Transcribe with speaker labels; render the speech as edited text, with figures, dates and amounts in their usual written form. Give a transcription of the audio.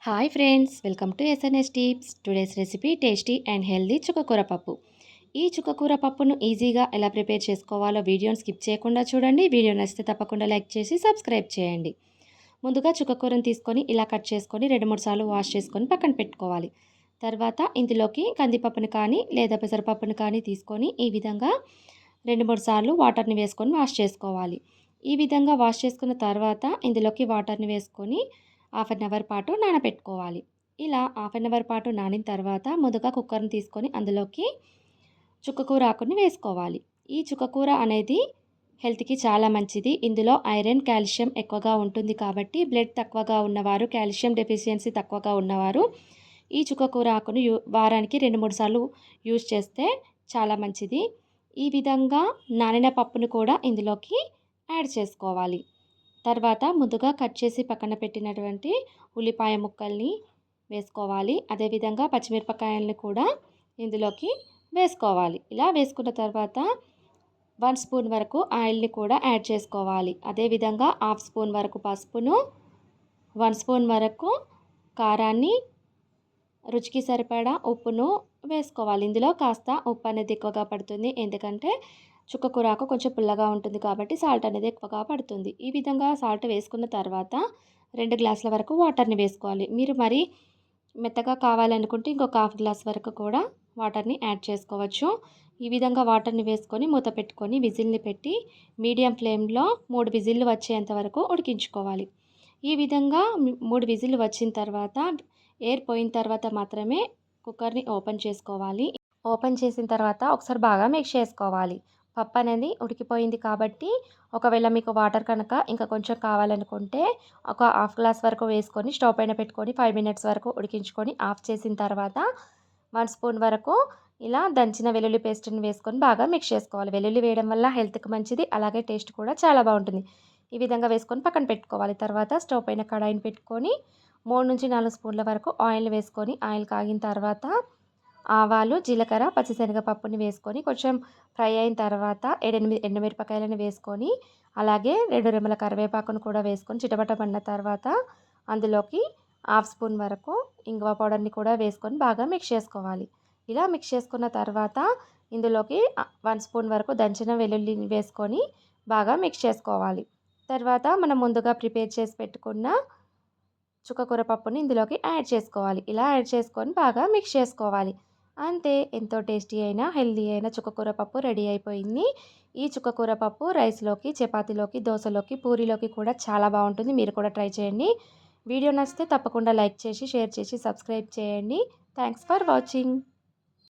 Speaker 1: Hi friends, welcome to SNS tips. Today's recipe tasty and healthy చుక్కకూర పప్పు. ఈ చుక్కకూర పప్పును ఈజీగా ఎలా ప్రిపేర్ చేసుకోవాలో వీడియోని స్కిప్ చేయకుండా చూడండి. వీడియో నచ్చితే తప్పకుండా లైక్ చేసి సబ్స్క్రైబ్ చేయండి. ముందుగా చుక్కకూరను తీసుకొని ఇలా కట్ చేసుకొని 2-3 సార్లు వాష్ చేసుకొని పక్కన పెట్టుకోవాలి. తర్వాత ఇందులోకి కందిపప్పును కానీ లేదా పెసరపప్పును కానీ తీసుకొని ఈ విధంగా 2-3 సార్లు వాటర్ని వేసుకొని వాష్ చేసుకోవాలి. ఈ విధంగా వాష్ చేసుకున్న తర్వాత ఇందులోకి వాటర్ని వేసుకొని హాఫ్ అన్ అవర్ పాటు నానబెట్టుకోవాలి. ఇలా హాఫ్ అన్ అవర్ పాటు నానిన తర్వాత ముందుగా కుక్కర్ని తీసుకొని అందులోకి చుక్కకూర ఆకుని వేసుకోవాలి. ఈ చుక్కకూర అనేది హెల్త్కి చాలా మంచిది. ఇందులో ఐరన్, కాల్షియం ఎక్కువగా ఉంటుంది కాబట్టి బ్లడ్ తక్కువగా ఉన్నవారు, కాల్షియం డెఫిషియన్సీ తక్కువగా ఉన్నవారు ఈ చుక్కకూర ఆకును వారానికి 2-3 సార్లు యూజ్ చేస్తే చాలా మంచిది. ఈ విధంగా నానిన పప్పును కూడా ఇందులోకి యాడ్ చేసుకోవాలి. తర్వాత ముందుగా కట్ చేసి పక్కన పెట్టినటువంటి ఉల్లిపాయ ముక్కల్ని వేసుకోవాలి. అదేవిధంగా పచ్చిమిరపకాయలని కూడా ఇందులోకి వేసుకోవాలి. ఇలా వేసుకున్న తర్వాత 1 స్పూన్ వరకు ఆయిల్ని కూడా యాడ్ చేసుకోవాలి. అదేవిధంగా హాఫ్ స్పూన్ వరకు పసుపును, 1 స్పూన్ వరకు కారాన్ని, రుచికి సరిపడా ఉప్పును వేసుకోవాలి. ఇందులో కాస్త ఉప్పు అనేది ఎక్కువగా పడుతుంది. ఎందుకంటే చుక్కకూరాకు కొంచెం పుల్లగా ఉంటుంది కాబట్టి సాల్ట్ అనేది ఎక్కువగా పడుతుంది. ఈ విధంగా సాల్ట్ వేసుకున్న తర్వాత 2 గ్లాసుల వరకు వాటర్ని వేసుకోవాలి. మీరు మరి మెత్తగా కావాలనుకుంటే ఇంకొక హాఫ్ గ్లాస్ వరకు కూడా వాటర్ని యాడ్ చేసుకోవచ్చు. ఈ విధంగా వాటర్ని వేసుకొని మూత పెట్టుకొని విజిల్ని పెట్టి మీడియం ఫ్లేమ్లో 3 విజిల్లు వచ్చేంత వరకు ఉడికించుకోవాలి. ఈ విధంగా 3 విజిల్లు వచ్చిన తర్వాత ఎయిర్ పోయిన తర్వాత మాత్రమే కుక్కర్ని ఓపెన్ చేసుకోవాలి. ఓపెన్ చేసిన తర్వాత ఒకసారి బాగా మిక్స్ చేసుకోవాలి. పప్పు అనేది ఉడికిపోయింది కాబట్టి ఒకవేళ మీకు వాటర్ కనుక ఇంకా కొంచెం కావాలనుకుంటే ఒక హాఫ్ గ్లాస్ వరకు వేసుకొని స్టవ్ పైన పెట్టుకొని 5 మినిట్స్ వరకు ఉడికించుకొని ఆఫ్ చేసిన తర్వాత 1 స్పూన్ వరకు ఇలా దంచిన వెల్లుల్లి పేస్ట్ని వేసుకొని బాగా మిక్స్ చేసుకోవాలి. వెల్లుల్లి వేయడం వల్ల హెల్త్కి మంచిది, అలాగే టేస్ట్ కూడా చాలా బాగుంటుంది. ఈ విధంగా వేసుకొని పక్కన పెట్టుకోవాలి. తర్వాత స్టవ్ పైన కడాయిని పెట్టుకొని 3-4 స్పూన్ల వరకు ఆయిల్ వేసుకొని ఆయిల్ కాగిన తర్వాత ఆవాలు, జీలకర్ర, పచ్చిశనగపప్పుని వేసుకొని కొంచెం ఫ్రై అయిన తర్వాత 7-8 ఎండుమిరపకాయలను వేసుకొని అలాగే 2 రెమ్మల కరివేపాకును కూడా వేసుకొని చిటపటమన్న తర్వాత అందులోకి హాఫ్ స్పూన్ వరకు ఇంగువ పౌడర్ని కూడా వేసుకొని బాగా మిక్స్ చేసుకోవాలి. ఇలా మిక్స్ చేసుకున్న తర్వాత ఇందులోకి 1 స్పూన్ వరకు దంచిన వెల్లుల్లిని వేసుకొని బాగా మిక్స్ చేసుకోవాలి. తర్వాత మనం ముందుగా ప్రిపేర్ చేసి పెట్టుకున్న చుక్కకూర పప్పుని ఇందులోకి యాడ్ చేసుకోవాలి. ఇలా యాడ్ చేసుకొని బాగా మిక్స్ చేసుకోవాలి. అంతే, ఎంతో టేస్టీ అయిన హెల్దీ అయిన చుక్కకూర పప్పు రెడీ అయిపోయింది. ఈ చుక్కకూర పప్పు రైస్లోకి, చపాతీలోకి, దోశలోకి, పూరీలోకి కూడా చాలా బాగుంటుంది. మీరు కూడా ట్రై చేయండి. వీడియో నచ్చితే తప్పకుండా లైక్ చేసి, షేర్ చేసి, సబ్స్క్రైబ్ చేయండి. Thanks for watching.